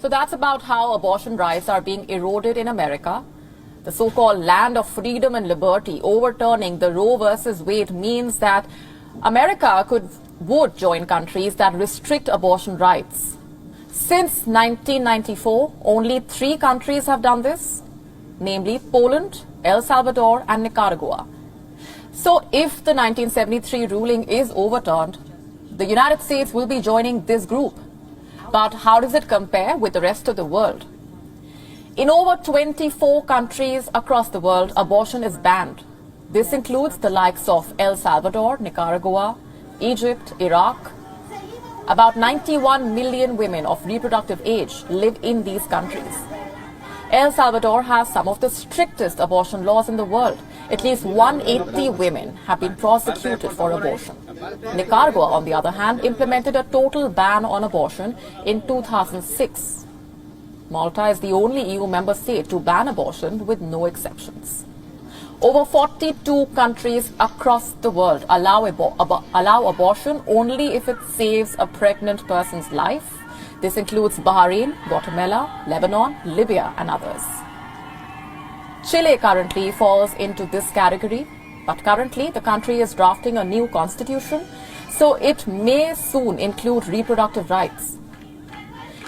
So that's about how abortion rights are being eroded in America. The so-called land of freedom and liberty, overturning the Roe versus Wade, means that America would join countries that restrict abortion rights. Since 1994, only 3 countries have done this, namely Poland, El Salvador, and Nicaragua. So if the 1973 ruling is overturned, the United States will be joining this group. But how does it compare with the rest of the world? In over 24 countries across the world, abortion is banned. This includes the likes of El Salvador, Nicaragua, Egypt, Iraq. About 91 million women of reproductive age live in these countries. El Salvador has some of the strictest abortion laws in the world. At least 180 women have been prosecuted for abortion. Nicaragua, on the other hand, implemented a total ban on abortion in 2006. Malta is the only EU member state to ban abortion with no exceptions. Over 42 countries across the world allow abortion only if it saves a pregnant person's life. This includes Bahrain, Guatemala, Lebanon, Libya, and others. Chile currently falls into this category, but currently the country is drafting a new constitution, so it may soon include reproductive rights.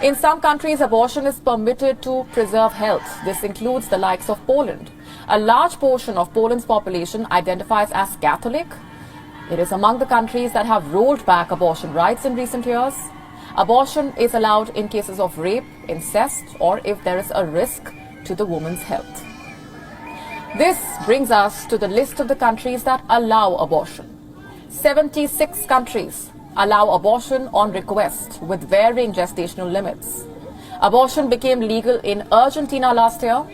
In some countries, abortion is permitted to preserve health. This includes the likes of Poland. A large portion of Poland's population identifies as Catholic. It is among the countries that have rolled back abortion rights in recent years. Abortion is allowed in cases of rape, incest, or if there is a risk to the woman's health. This brings us to the list of the countries that allow abortion. 76 countries allow abortion on request with varying gestational limits. Abortion became legal in Argentina last year.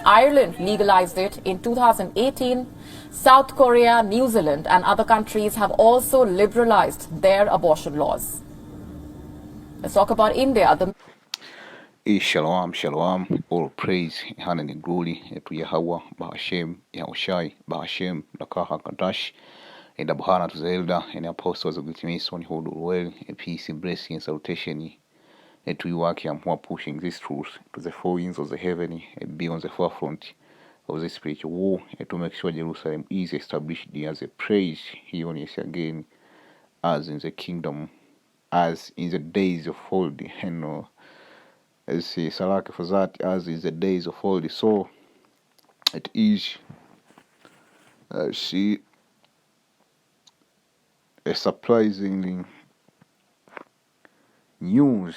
Ireland legalized it in 2018. South Korea, New Zealand, and other countries have also liberalized their abortion laws. Let's talk about India. Shalom, shalom, all praise, honor and glory to Yahweh, Bahashem, Yahushai, Bahashem, Nakaha Kadash, and the Bahana to Zelda, and the apostles of the Mason, hold well, and peace and blessing and salutation. And to you, I'm more pushing this truth to the four winds of the heaven and be on the forefront of the spiritual war, and to make sure Jerusalem is established as a praise here on us again, as in the kingdom, as in the days of old, and as Salaki for that, as in the days of old. So it is see a surprising news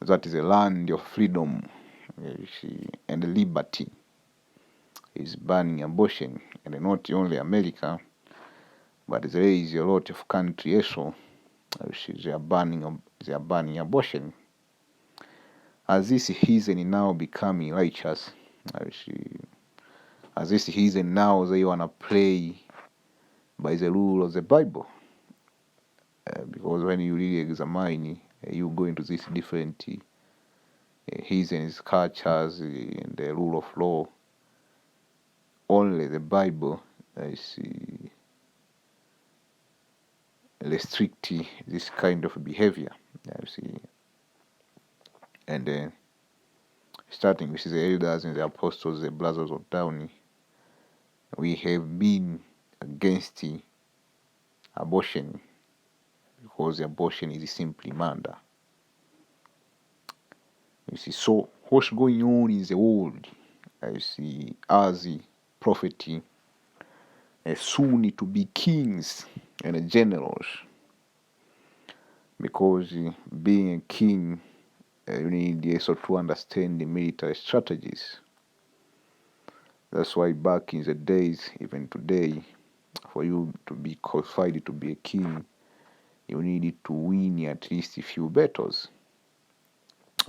that is a land of freedom and liberty is banning abortion, and not only America, but there is a lot of countries also they are banning abortion. As this heathen now becoming righteous, as this heathen now they wanna play by the rule of the Bible, because when you really examine, you go into these different heathen cultures and the rule of law. Only the Bible restrict this kind of behavior. And starting with the elders and the apostles, the brothers of Downey, we have been against abortion because abortion is simply murder. So what's going on in the world? As the prophet, soon to be kings and generals, because being a king, you need also to understand the military strategies. That's why back in the days, even today, for you to be qualified to be a king, you needed to win at least a few battles.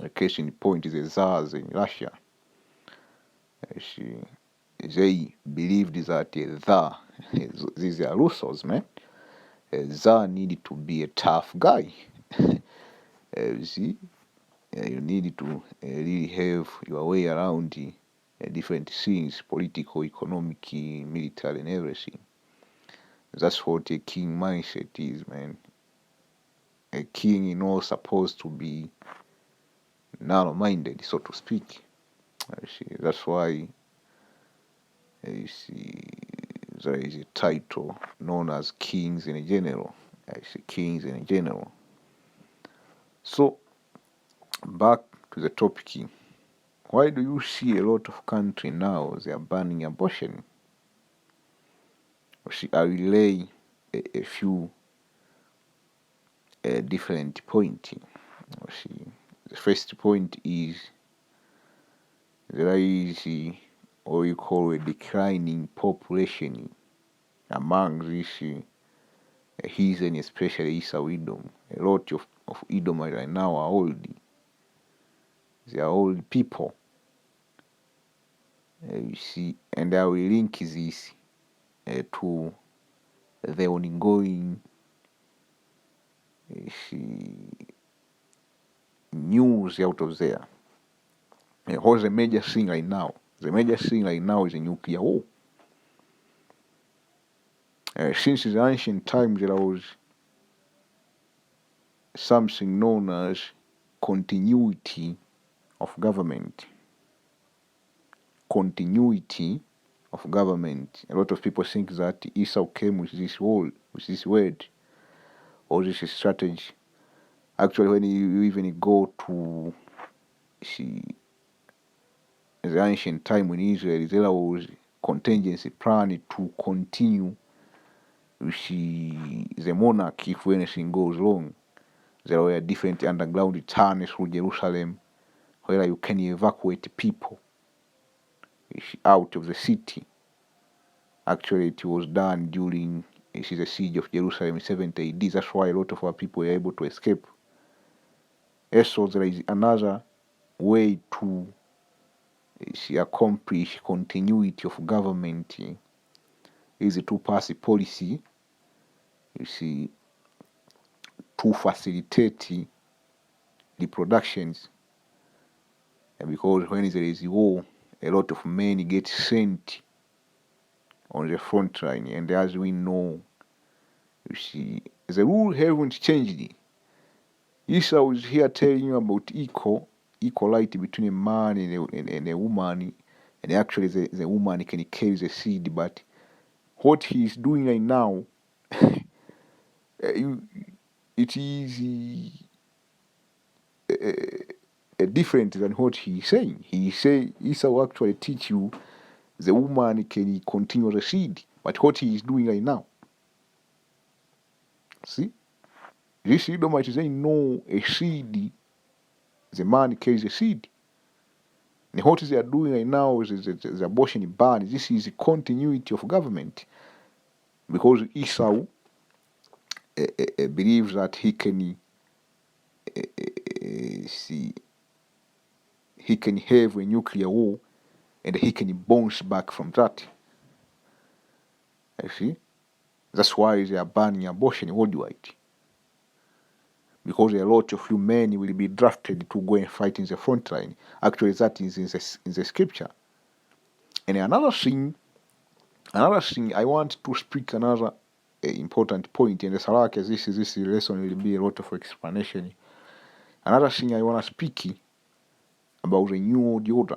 A case in point is the Tsars in Russia. They believed that these are Russos, man. A Tsar needed to be a tough guy. You need to really have your way around different things, political, economic, military, and everything. That's what a king mindset is, man. A king is not supposed to be narrow-minded, so to speak. You see, that's why you see there is a title known as Kings in General. I see, Kings in General. So back to the topic. Why do you see a lot of country now they are banning abortion? See, I will lay a few different points. See, the first point is there is what we call a declining population among these heathen, especially Esau Edom. A lot of Edomites right now are old. They are old people. You see, and I will link this to the ongoing news out of there. What's the major thing right now? The major thing right now is a nuclear war. Since the ancient times, there was something known as continuity of government. Continuity of government. A lot of people think that Esau came with this word, or this strategy. Actually, when you even go to the ancient time in Israel, there was contingency plan to continue the monarchy if anything goes wrong. There were different underground tunnels through Jerusalem where you can evacuate people out of the city. Actually, it was done during the siege of Jerusalem in 70 AD. That's why a lot of our people were able to escape. Also, there is another way to accomplish continuity of government is to pass a policy, to facilitate reproductions. Because when there is war, a lot of men get sent on the front line, and as we know, the rule haven't changed. Esau is here telling you about equality between a man and a woman, and actually the woman can carry the seed, but what he is doing right now, it is different than what he is saying. He say Esau actually teach you the woman can continue the seed, but what he is doing right now, see, this Edomite is saying no, a seed, the man carries a seed. And what they are doing right now is the abortion ban. This is the continuity of government, because Esau believes that he can have a nuclear war and he can bounce back from that. See, that's why they are banning abortion worldwide, because a lot of you men will be drafted to go and fight in the front line. Actually, that is in the scripture. And another thing I want to speak another important point, and this lesson will be a lot of explanation. Another thing I want to speak about the New World Order.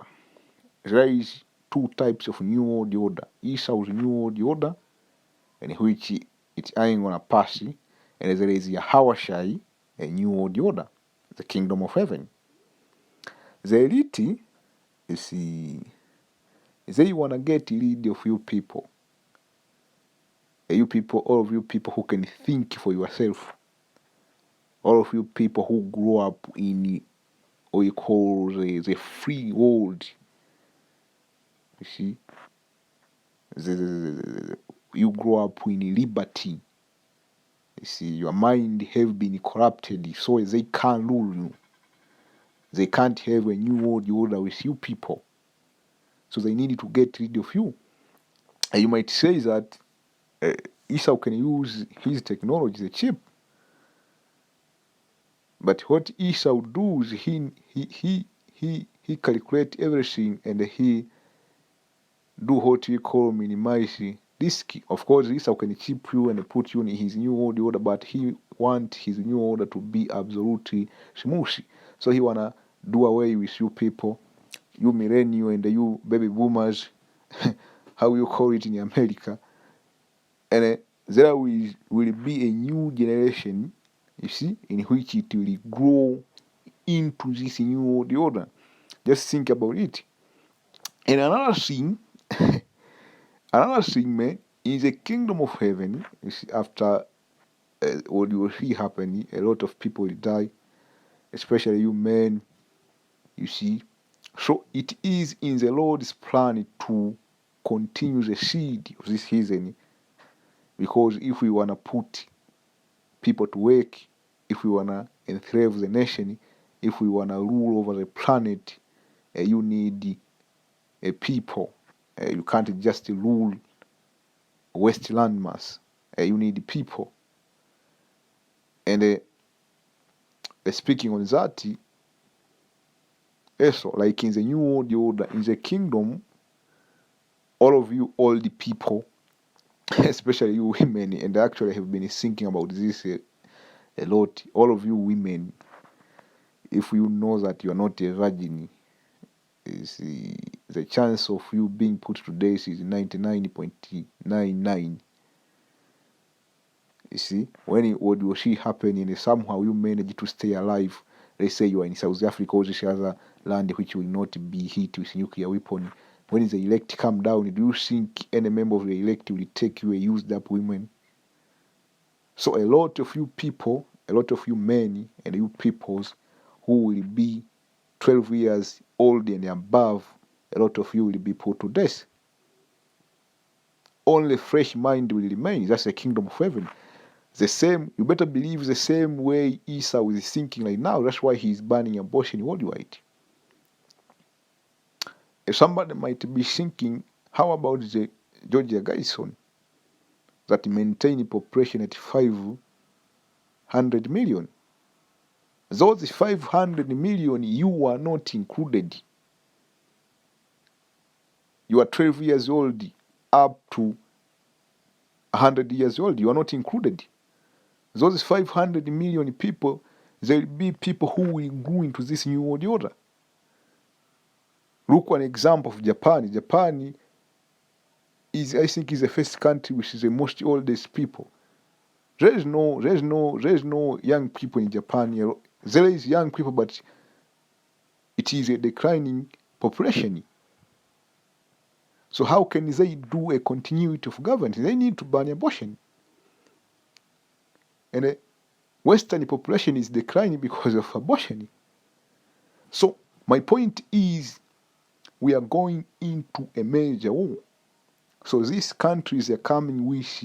There is two types of New World Order. Esau's New World Order, in which it's ain't gonna pass, and there is Yahawashai, a New World Order, the Kingdom of Heaven. The elite is they wanna get rid of you people. All of you people who can think for yourself. All of you people who grow up in what you call the free world. You see, you grow up in liberty. You see, your mind have been corrupted, so they can't rule you. They can't have a new world order with you people. So they need to get rid of you. And you might say that Esau can use his technology, the chip. But what Esau does, he calculate everything, and he do what we call minimize risk. Of course, Esau can chip you and put you in his new order, but he want his new order to be absolutely smooth. So he wanna do away with you people, you millennial and you baby boomers, how you call it in America. And there will be a new generation, you see, in which it will grow into this new world order. Just think about it. And another thing, man, in the kingdom of heaven, you see, after what you will see happening, a lot of people will die, especially you men, you see. So it is in the Lord's plan to continue the seed of this season, because if we want to put people to work, if we want to enslave the nation, if we want to rule over the planet, you need people. You can't just rule West landmass. You need people. And speaking on that, also, like in the new world order, in the kingdom, all of you, all the people, especially you women, and I actually have been thinking about this a lot. All of you women, if you know that you are not a virgin, is the chance of you being put to death is 99.99. You see, what you see happening is somehow you manage to stay alive. Let's say you are in South Africa or this other land which will not be hit with nuclear weapon. When the elect come down, do you think any member of the elect will take you a used up women? So a lot of you people, a lot of you men and you peoples who will be 12 years old and above, a lot of you will be put to death. Only fresh mind will remain. That's the kingdom of heaven. The same, you better believe the same way Esau is thinking right now. That's why he's banning abortion worldwide. If somebody might be thinking, how about the Georgia Garrison that maintain a population at 500 million? Those 500 million, you are not included. You are 12 years old up to 100 years old. You are not included. Those 500 million people, there will be people who will go into this new world order. Look an example of Japan. Japan is, I think, is the first country which is the most oldest people. There is no young people in Japan. There is young people, but it is a declining population. So how can they do a continuity of government? They need to ban abortion. And the Western population is declining because of abortion. So my point is, we are going into a major war. So these countries are coming with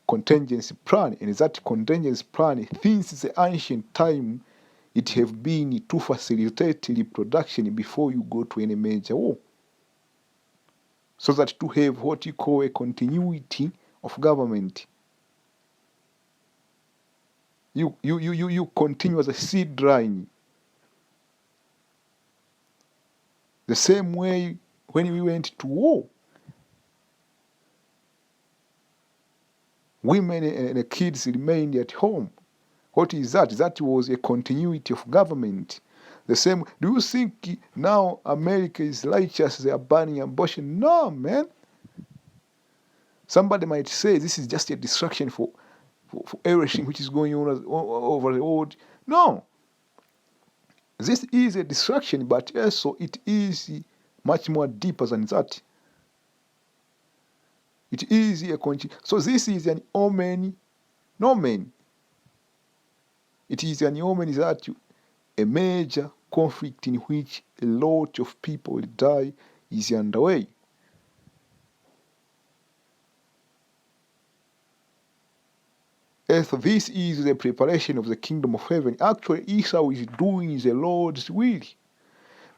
contingency plan, and that contingency plan, since the ancient time, it have been to facilitate reproduction before you go to any major war. So that to have what you call a continuity of government. You continue as a seed line. The same way when we went to war, women and the kids remained at home. What is that? That was a continuity of government. The same. Do you think now America is righteous? They are banning abortion? No, man. Somebody might say this is just a distraction for everything which is going on over the world. No. This is a distraction, but also it is much more deeper than that. It is a so this is an omen. No man. It is an omen that a major conflict in which a lot of people will die is underway. As this is the preparation of the kingdom of heaven. Actually, Esau is doing the Lord's will.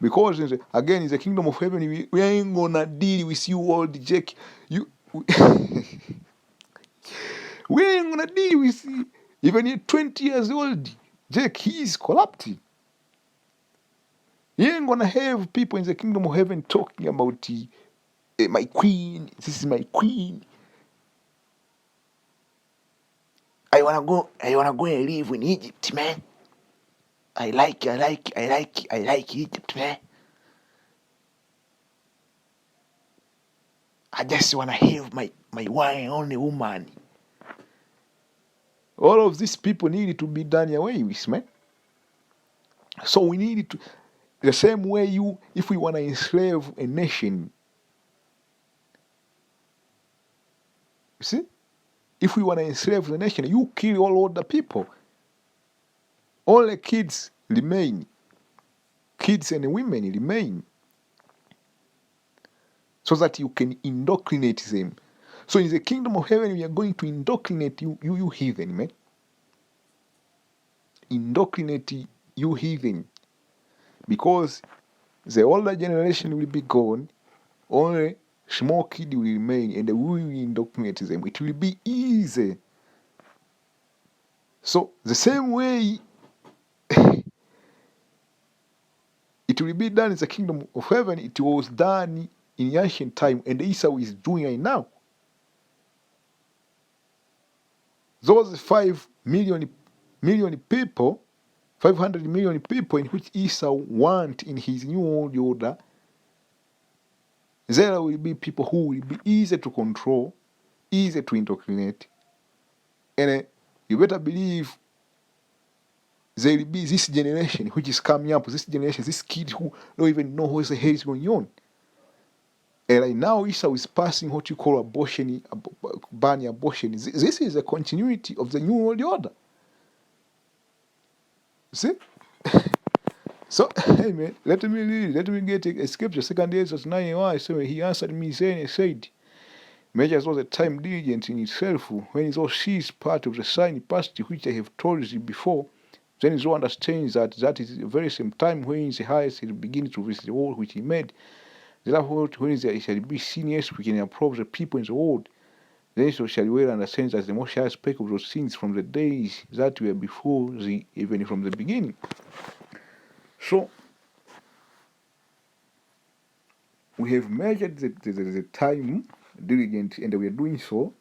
Because again, in the kingdom of heaven, we ain't gonna deal with you old Jack. We ain't gonna deal with you. Even you're 20 years old, Jack, he is corrupted. You ain't gonna have people in the kingdom of heaven talking about my queen. This is my queen. I wanna go and live in Egypt, man. I like Egypt, man. I just wanna have my one and only woman. All of these people needed to be done away with, man. So we needed to, the same way if we wanna enslave a nation, you see, if we wanna enslave the nation, you kill all other people. Only kids remain. Kids and women remain. So that you can indoctrinate them. So in the kingdom of heaven, we are going to indoctrinate you heathen, man. Indoctrinate you heathen. Because the older generation will be gone, only small kid will remain, and we will indoctrinate them. It will be easy. So the same way it will be done in the kingdom of heaven, it was done in ancient time, and Esau is doing it now. Those 500 million people in which Esau want in his new world order, there will be people who will be easy to control, easy to indoctrinate. And you better believe there will be this generation which is coming up, this kid who don't even know what the hell is going on. And right now Esau is passing what you call abortion, banning abortion. This is a continuity of the new world order. See? So, hey man, let me read, let me get a scripture, 2 Ezra 9:1. So he answered me saying, said, measures was a time diligent in itself, when thou seest part of the sign past which I have told thee before, then thou understands that is the very same time when the highest is beginning to visit the world which he made. Therefore, when there shall be seniors which can approve the people in the world, then so shall well understand that the Most High spake of those things from the days that were before thee, even from the beginning. So, we have measured the time diligent, and we are doing so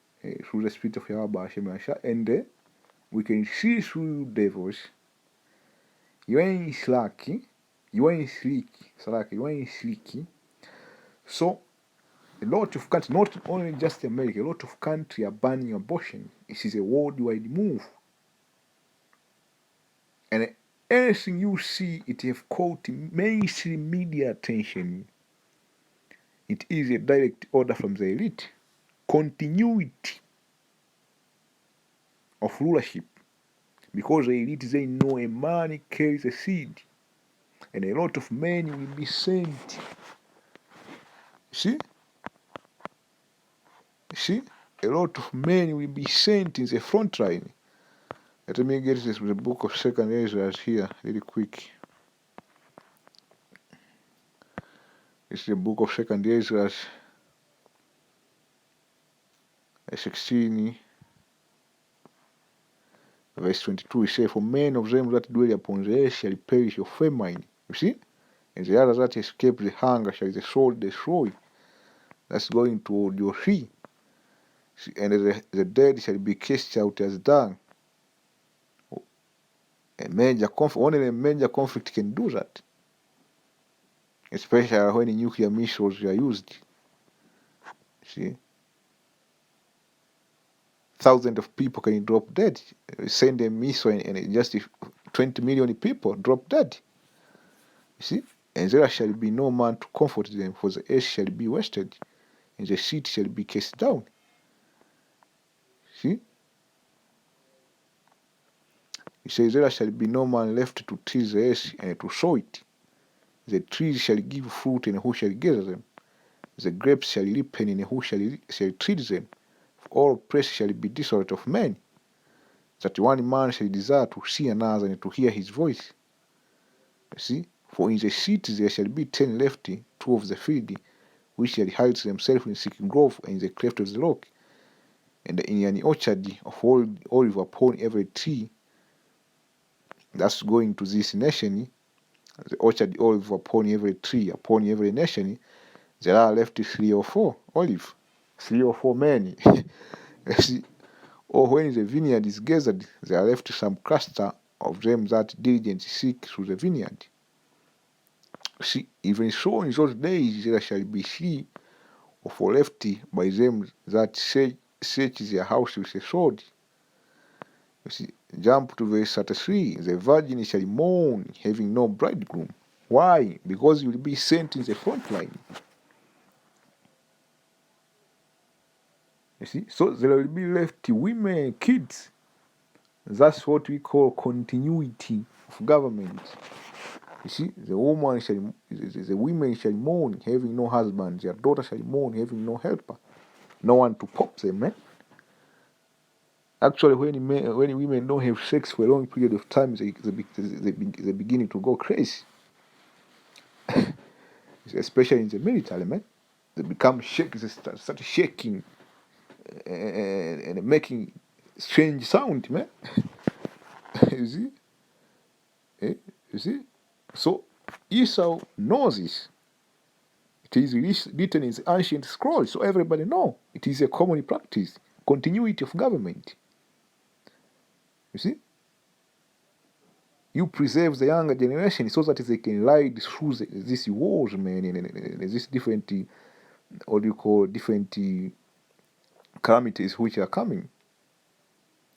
through the Spirit of Yahweh Hashem, and we can see through devils. You ain't slacky, you ain't sleeky, you ain't sleeky. So, a lot of countries, not only just America, a lot of countries are banning abortion. This is a worldwide move. And anything you see, it have caught mainstream media attention. It is a direct order from the elite. Continuity of rulership. Because the elite, they know a man carries a seed. And a lot of men will be sent. See? See? A lot of men will be sent in the front line. Let me get this with the book of 2 Ezra here, really quick. It's the book of 2 Ezra 16, verse 22. It says, for men of them that dwell upon the earth shall perish of famine. You see? And the others that escape the hunger shall the sword destroy. That's going toward your tree. And the dead shall be cast out as dung. Only a major conflict can do that. Especially when nuclear missiles are used. See? Thousands of people can drop dead. Send a missile and just 20 million people drop dead. You see? And there shall be no man to comfort them, for the earth shall be wasted, and the city shall be cast down. See? He says, there shall be no man left to till the earth and to sow it. The trees shall give fruit, and who shall gather them? The grapes shall ripen, and who shall tread them? For all place shall be desolate of men, that one man shall desire to see another, and to hear his voice. You see? For in the city there shall be 10 left, 2 of the field, which shall hide themselves in the thick grove and in the cleft of the rock, and in an orchard of olive upon every tree. That's going to this nation. The orchard olive upon every tree, upon every nation. There are left 3 or 4 olive, 3 or 4 men. See? Or when the vineyard is gathered, there are left some cluster of them that diligently seek through the vineyard. See, even so in those days there shall be three or four left by them that search their house with a sword. You see, jump to verse 33. The virgin shall mourn, having no bridegroom. Why? Because you will be sent in the front line. You see, so there will be left women, kids. That's what we call continuity of government. You see, the women shall mourn, having no husband. Their daughter shall mourn, having no helper, no one to pop them, man. Actually, when women don't have sex for a long period of time, they begin to go crazy. Especially in the military, man. They become shaky, they start shaking and making strange sound, man. You see? You see? So Esau knows this. It is written in the ancient scrolls, so everybody know. It is a common practice, continuity of government. You see? You preserve the younger generation so that they can ride through these wars, man, and these different, what do you call, different calamities which are coming.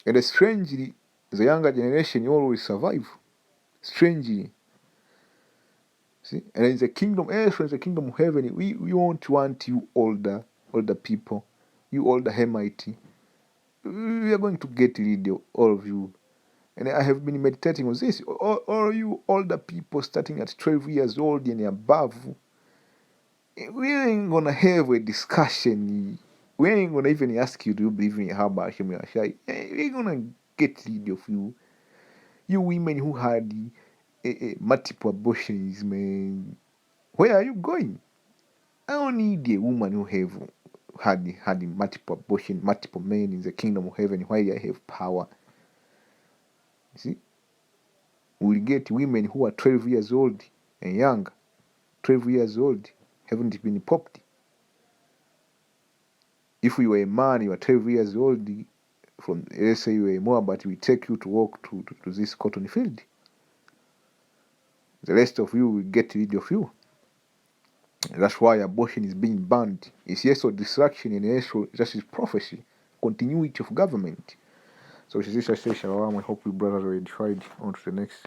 And strangely, the younger generation always survive. Strangely. See? And in the kingdom, elsewhere in the kingdom of heaven, we won't want you older people, you older Hamite. We are going to get rid of all of you. And I have been meditating on this. All you older people starting at 12 years old and above, we ain't gonna have a discussion. We ain't gonna even ask you, do you believe in Yahweh Hashem Yashai? We're gonna get rid of you. You women who had multiple abortions, man. Where are you going? I don't need a woman who had multiple abortion, multiple men in the kingdom of heaven while I have power. You see? We'll get women who are 12 years old and younger. 12 years old, haven't been popped. If you were a man, you are 12 years old, from, let's say you were a Moabite, we take you to walk to this cotton field. The rest of you will get rid of you. That's why abortion is being banned. It's yes or distraction and yes or just is prophecy, continuity of government. So this is Shalom. I hope you brothers are edified. On to the next.